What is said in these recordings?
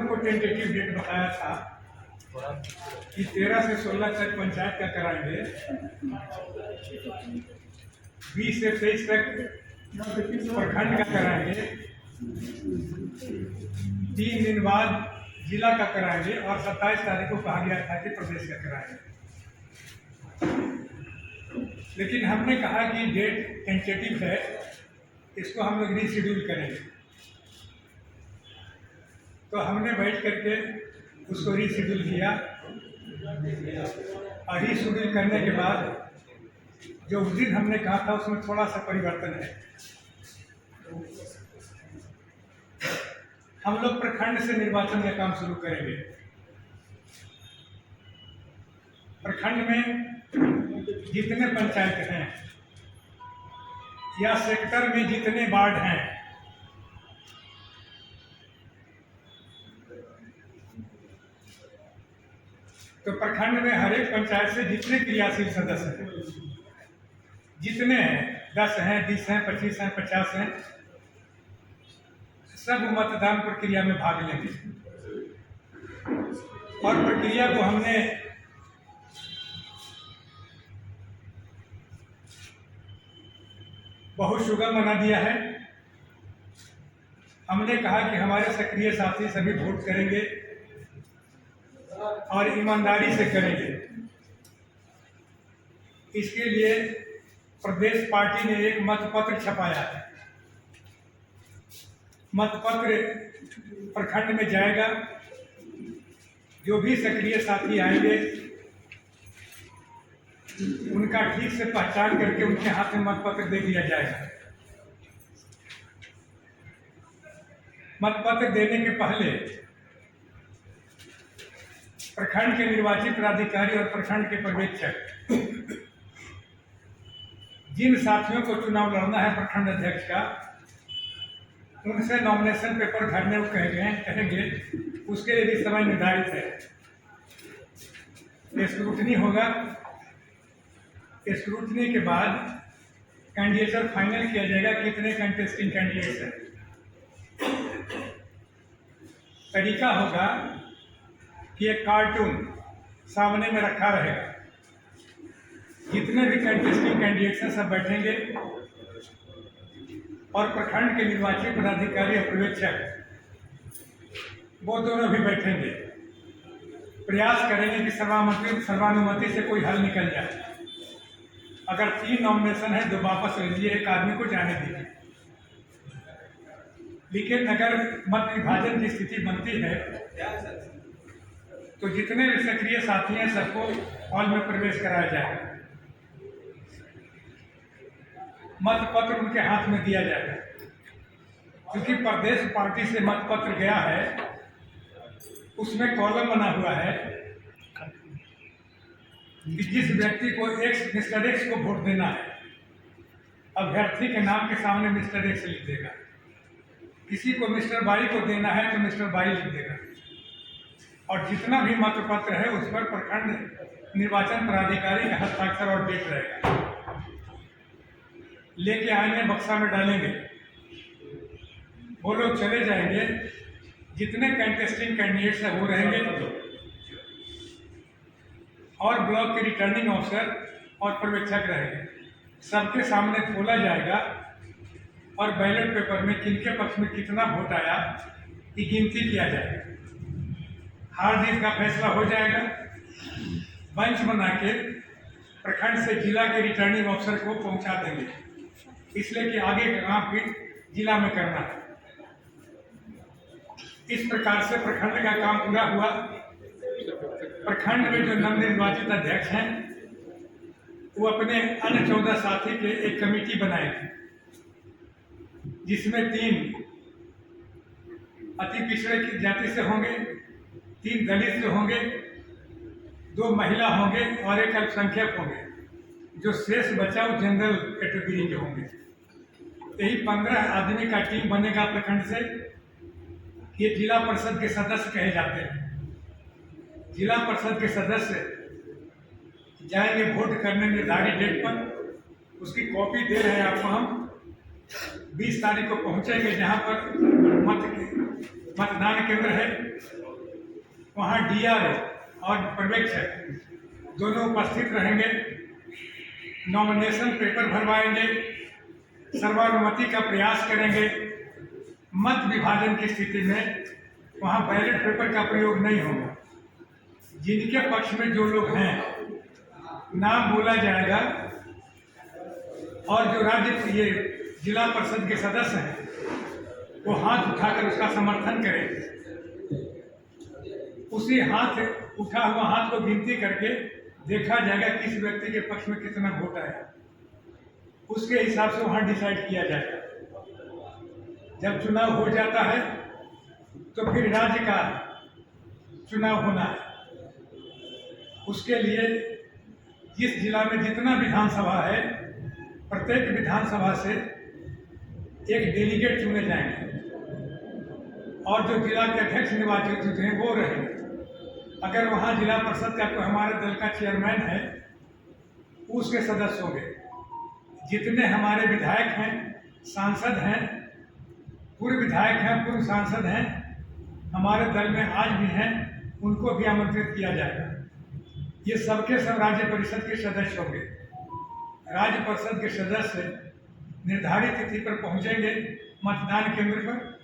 को tentative date बताया था कि 13 से 16 तक पंचायत का कराएंगे, 20 से 23 तक प्रखंड का कराएंगे, 3 दिन बाद जिला का कराएंगे और 27 तारीख को कहा गया था कि प्रदेश का कराएंगे। लेकिन हमने कहा कि डेट टेंटेटिव है, इसको हम लोग रीशेड्यूल करेंगे। तो हमने बैठ करके उसको रीशेड्यूल किया और रीशेड्यूल करने के बाद जो उस दिन हमने कहा था उसमें थोड़ा सा परिवर्तन है। हम लोग प्रखंड से निर्वाचन का काम शुरू करेंगे। प्रखंड में जितने पंचायत हैं या सेक्टर में जितने वार्ड हैं, तो प्रखंड में हर एक पंचायत से जितने क्रियाशील सदस्य हैं, जितने हैं, 10 हैं, 20 हैं, 25 हैं, 50 हैं, सब मतदान प्रक्रिया में भाग लेंगे। और प्रक्रिया को हमने बहुत सुगम बना दिया है। हमने कहा कि हमारे सक्रिय साथी सभी वोट करेंगे और ईमानदारी से करेंगे। इसके लिए प्रदेश पार्टी ने एक मतपत्र छपाया है। मतपत्र प्रखंड में जाएगा, जो भी सक्रिय साथी आएंगे उनका ठीक से पहचान करके उनके हाथ में मतपत्र दे दिया जाएगा। मतपत्र देने के पहले प्रखंड के निर्वाचित पदाधिकारी और प्रखंड के पर्यवेक्षक जिन साथियों को चुनाव लड़ना है प्रखंड अध्यक्ष का, उनसे नॉमिनेशन पेपर भरने को कहेंगे। उसके लिए भी समय निर्धारित है। स्क्रूटनी होगा। स्क्रूटनी के बाद कैंडिडेटर फाइनल किया जाएगा कितने कंटेस्टिंग कैंडिडेट्स हैं। तरीका होगा कि एक कार्टून सामने में रखा रहेगा, जितने भी कंटेस्टिंग कैंडिडेट्स हैं सब बैठेंगे और प्रखंड के निर्वाचित पदाधिकारी और पर्यवेक्षक वो दोनों भी बैठेंगे। प्रयास करेंगे कि सर्वानुमति से कोई हल निकल जाए। अगर 3 नॉमिनेशन है, 2 वापस ले लीजिए, एक आदमी को जाने दीजिए। लेकिन अगर मत विभाजन की स्थिति बनती है तो जितने भी सक्रिय साथी हैं सबको हॉल में प्रवेश कराया जाएगा। मतपत्र उनके हाथ में दिया जाएगा। क्योंकि प्रदेश पार्टी से मतपत्र गया है, उसमें कॉलम बना हुआ है कि जिस व्यक्ति को मिस्टर एक्स को वोट देना है, अभ्यर्थी के नाम के सामने मिस्टर एक्स लिख देगा। किसी को मिस्टर वाई को देना है तो मिस्टर वाई लिख देगा। और जितना भी मतपत्र है उस पर प्रखंड निर्वाचन पदाधिकारी का हस्ताक्षर और डेट रहेगा। लेके आएंगे, बक्सा में डालेंगे, वो लोग चले जाएंगे। जितने कंटेस्टिंग कैंडिडेट्स हैं वो रहेंगे और ब्लॉक के रिटर्निंग ऑफिसर और पर्यवेक्षक रहेंगे। सबके सामने खोला जाएगा और बैलेट पेपर में किनके पक्ष में कितना वोट आया ये गिनती किया जाएगा। हार जीत का फैसला हो जाएगा। बेंच बना के प्रखंड से जिला के रिटर्निंग ऑफिसर को पहुंचा देंगे, इसलिए कि आगे का काम फिर जिला में करना है। इस प्रकार से प्रखंड का काम पूरा हुआ। प्रखंड में जो नवनिर्वाचित अध्यक्ष हैं वो अपने अन्य 14 साथी के एक कमेटी बनाएगी, जिसमें 3 अति पिछड़े की जाति से होंगे, 3 दलित से होंगे, 2 महिला होंगे और 1 अल्पसंख्यक होंगे। जो शेष बचा वो जनरल कैटेगरी के होंगे। यही 15 आदमी का टीम बनेगा प्रखंड से। ये जिला परिषद के सदस्य कहे जाते हैं। जिला परिषद के सदस्य जाएंगे वोट करने निर्धारित डेट पर। उसकी कॉपी दे रहे हैं आपको हम। 20 तारीख को पहुंचेंगे जहां पर मतदान केंद्र है, वहाँ DRO और पर्यवेक्षक दोनों उपस्थित रहेंगे। नॉमिनेशन पेपर भरवाएंगे, सर्वानुमति का प्रयास करेंगे। मत विभाजन की स्थिति में वहाँ बैलेट पेपर का प्रयोग नहीं होगा। जिनके पक्ष में जो लोग हैं नाम बोला जाएगा और जो राज्य ये जिला परिषद के सदस्य हैं वो हाथ उठाकर उसका समर्थन करें। उसी हाथ उठा हुआ हाथ को गिनती करके देखा जाएगा किस व्यक्ति के पक्ष में कितना वोट आया, उसके हिसाब से वहाँ डिसाइड किया जाएगा। जब चुनाव हो जाता है तो फिर राज्य का चुनाव होना है। उसके लिए जिस जिला में जितना विधानसभा है, प्रत्येक विधानसभा से एक डेलीगेट चुने जाएंगे और जो जिला के अध्यक्ष निर्वाचित होते हैं वो रहेंगे। अगर वहाँ जिला परिषद का कोई हमारे दल का चेयरमैन है, उसके सदस्य होंगे। जितने हमारे विधायक हैं, सांसद हैं, पूर्व विधायक हैं, पूर्व सांसद हैं, हमारे दल में आज भी हैं, उनको भी आमंत्रित किया जाएगा। ये सबके सब राज्य परिषद के सदस्य होंगे। राज्य परिषद के सदस्य निर्धारित तिथि पर पहुंचेंगे मतदान केंद्र पर।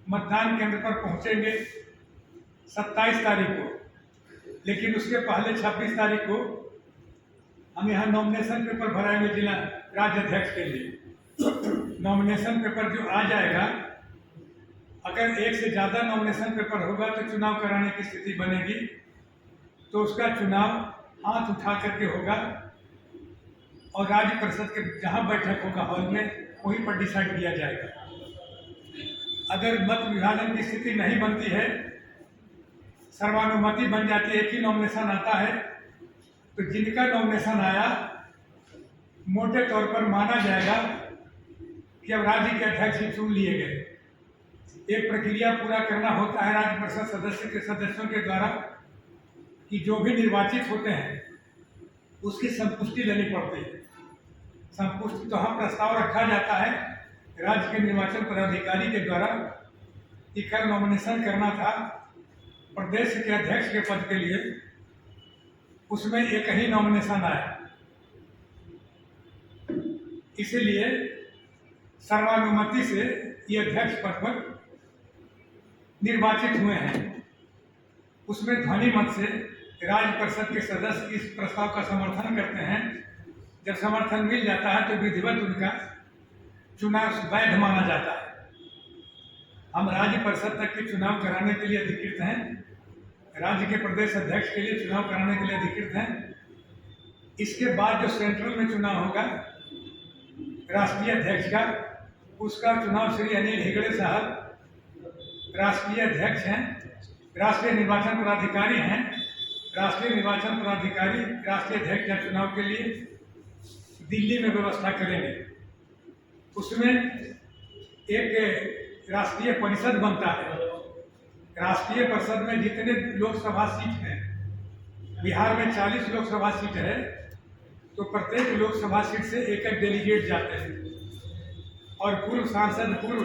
मतदान केंद्र पर पहुंचेंगे 27 तारीख को, लेकिन उसके पहले 26 तारीख को हम यहाँ नॉमिनेशन पेपर भराएंगे जिला राज्य अध्यक्ष के लिए। नॉमिनेशन पेपर जो आ जाएगा, अगर एक से ज़्यादा नॉमिनेशन पेपर होगा तो चुनाव कराने की स्थिति बनेगी, तो उसका चुनाव हाथ उठा करके होगा और राज्य परिषद के जहाँ बैठक होगा हॉल में, वहीं पर डिसाइड किया जाएगा। अगर मत विभाजन की स्थिति नहीं बनती है, सर्वानुमति बन जाती है, एक ही नॉमिनेशन आता है, तो जिनका नॉमिनेशन आया मोटे तौर पर माना जाएगा कि अब राज्य के अध्यक्ष ही चुन लिए गए। एक प्रक्रिया पूरा करना होता है राज्य परिषद सदस्य के सदस्यों के द्वारा कि जो भी निर्वाचित होते हैं उसकी संपुष्टि लेनी पड़ती है। संपुष्टि तो हम प्रस्ताव रखा जाता है राज्य के निर्वाचन पदाधिकारी के द्वारा कि कल नॉमिनेशन करना था प्रदेश के अध्यक्ष के पद के लिए, उसमें एक ही नॉमिनेशन आया, इसीलिए सर्वानुमति से ये अध्यक्ष पद पर निर्वाचित हुए हैं। उसमें ध्वनि मत से राज्य परिषद के सदस्य इस प्रस्ताव का समर्थन करते हैं। जब समर्थन मिल जाता है तो विधिवत उनका चुनाव वैध माना जाता है। हम राज्य परिषद तक के चुनाव कराने के लिए अधिकृत हैं, राज्य के प्रदेश अध्यक्ष के लिए चुनाव कराने के लिए अधिकृत हैं। इसके बाद जो सेंट्रल में चुनाव होगा राष्ट्रीय अध्यक्ष का, उसका चुनाव श्री अनिल हेगड़े साहब राष्ट्रीय अध्यक्ष हैं, राष्ट्रीय निर्वाचन पदाधिकारी हैं। राष्ट्रीय निर्वाचन पदाधिकारी राष्ट्रीय अध्यक्ष के चुनाव के लिए दिल्ली में व्यवस्था करेंगे। उसमें एक राष्ट्रीय परिषद बनता है। राष्ट्रीय परिषद में जितने लोकसभा सीट हैं, बिहार में 40 लोकसभा सीट है, तो प्रत्येक लोकसभा सीट से एक एक डेलीगेट जाते हैं और पूर्व सांसद, पूर्व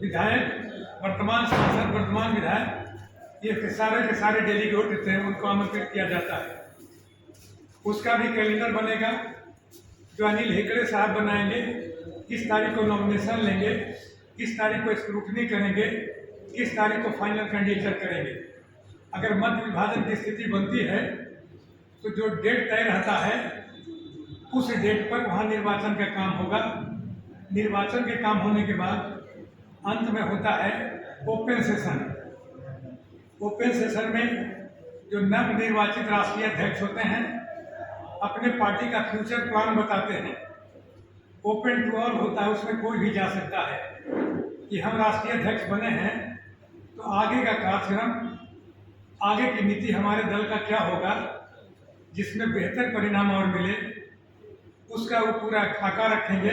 विधायक, वर्तमान सांसद, वर्तमान विधायक, ये के सारे डेलीगेट होते हैं, उनको आमंत्रित किया जाता है। उसका भी कैलेंडर बनेगा जो अनिल हेगड़े साहब बनाएंगे। किस तारीख को नॉमिनेशन लेंगे, किस तारीख को स्क्रूटनी करेंगे, किस तारीख को फाइनल कैंडिडेचर करेंगे। अगर मत विभाजन की स्थिति बनती है तो जो डेट तय रहता है उस डेट पर वहाँ निर्वाचन का काम होगा। निर्वाचन के काम होने के बाद अंत में होता है ओपन सेशन। ओपन सेशन में जो नव निर्वाचित राष्ट्रीय अध्यक्ष होते हैं अपने पार्टी का फ्यूचर प्लान बताते हैं। ओपन टू ऑल होता है, उसमें कोई भी जा सकता है कि हम राष्ट्रीय अध्यक्ष बने हैं तो आगे का कार्यक्रम, आगे की नीति हमारे दल का क्या होगा जिसमें बेहतर परिणाम और मिले, उसका वो पूरा खाका रखेंगे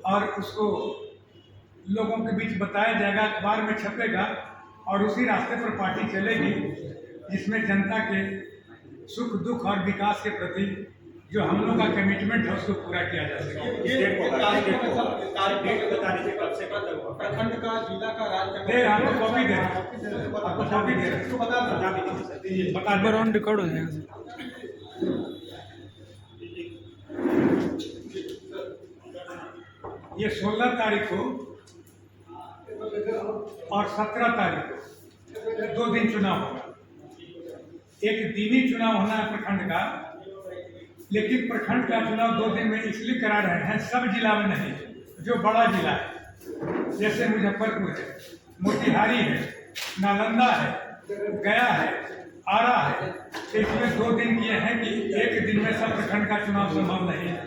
और उसको लोगों के बीच बताया जाएगा, अखबार में छपेगा और उसी रास्ते पर पार्टी चलेगी जिसमें जनता के सुख दुख और विकास के प्रति जो हम लोग का कमिटमेंट है उसको पूरा किया जा सके। प्रखंड का, जिला का, राज्य का आपको कॉपी दे रहे हैं, आपको कॉपी दे रहे हैं, बता दे ऑन रिकॉर्ड हो जाएगा। ये 16 तारीख को और 17 तारीख को 2 दिन चुनाव होगा। एक दिनी चुनाव होना है प्रखंड का, लेकिन प्रखंड का चुनाव 2 दिन में इसलिए करा रहे हैं, सब जिला में नहीं, जो बड़ा जिला है जैसे मुजफ्फरपुर है, मोतिहारी है, नालंदा है, गया है, आरा है, तो इसमें 2 दिन किए हैं कि एक दिन में सब प्रखंड का चुनाव संभव नहीं है।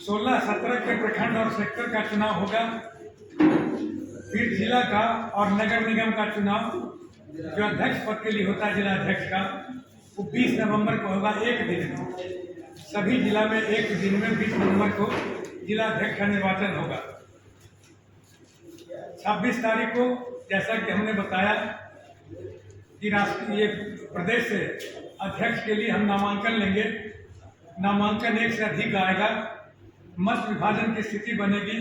16-17 के प्रखंड और सेक्टर का चुनाव होगा, फिर जिला का और नगर निगम का चुनाव जो अध्यक्ष पद के लिए होता है जिला अध्यक्ष का, वो 20 नवंबर को होगा, एक दिन में। सभी जिला में एक दिन में 20 नवंबर को जिला अध्यक्ष का निर्वाचन होगा। 26 तारीख को जैसा कि हमने बताया कि राष्ट्रीय प्रदेश से अध्यक्ष के लिए हम नामांकन लेंगे। नामांकन 1 से अधिक आएगा, मत विभाजन की स्थिति बनेगी,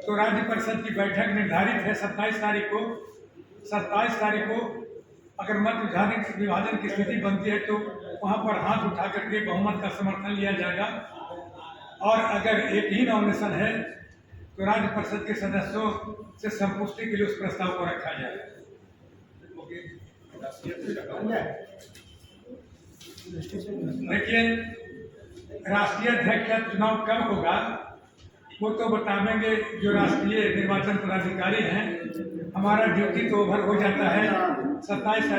तो राज्य परिषद की बैठक निर्धारित है 27 तारीख को। 27 तारीख को अगर मत विभाजन की स्थिति बनती है तो वहां पर हाथ उठा करके बहुमत का समर्थन लिया जाएगा, और अगर एक ही नॉमिनेशन है तो राज्य परिषद के सदस्यों से संपुष्टि के लिए उस प्रस्ताव को रखा जाएगा। देखिए, राष्ट्रीय अध्यक्ष का चुनाव कब होगा वो तो बताएंगे जो राष्ट्रीय निर्वाचन पदाधिकारी हैं। हमारा ड्यूटी तो ओवर हो जाता है 27 तारीख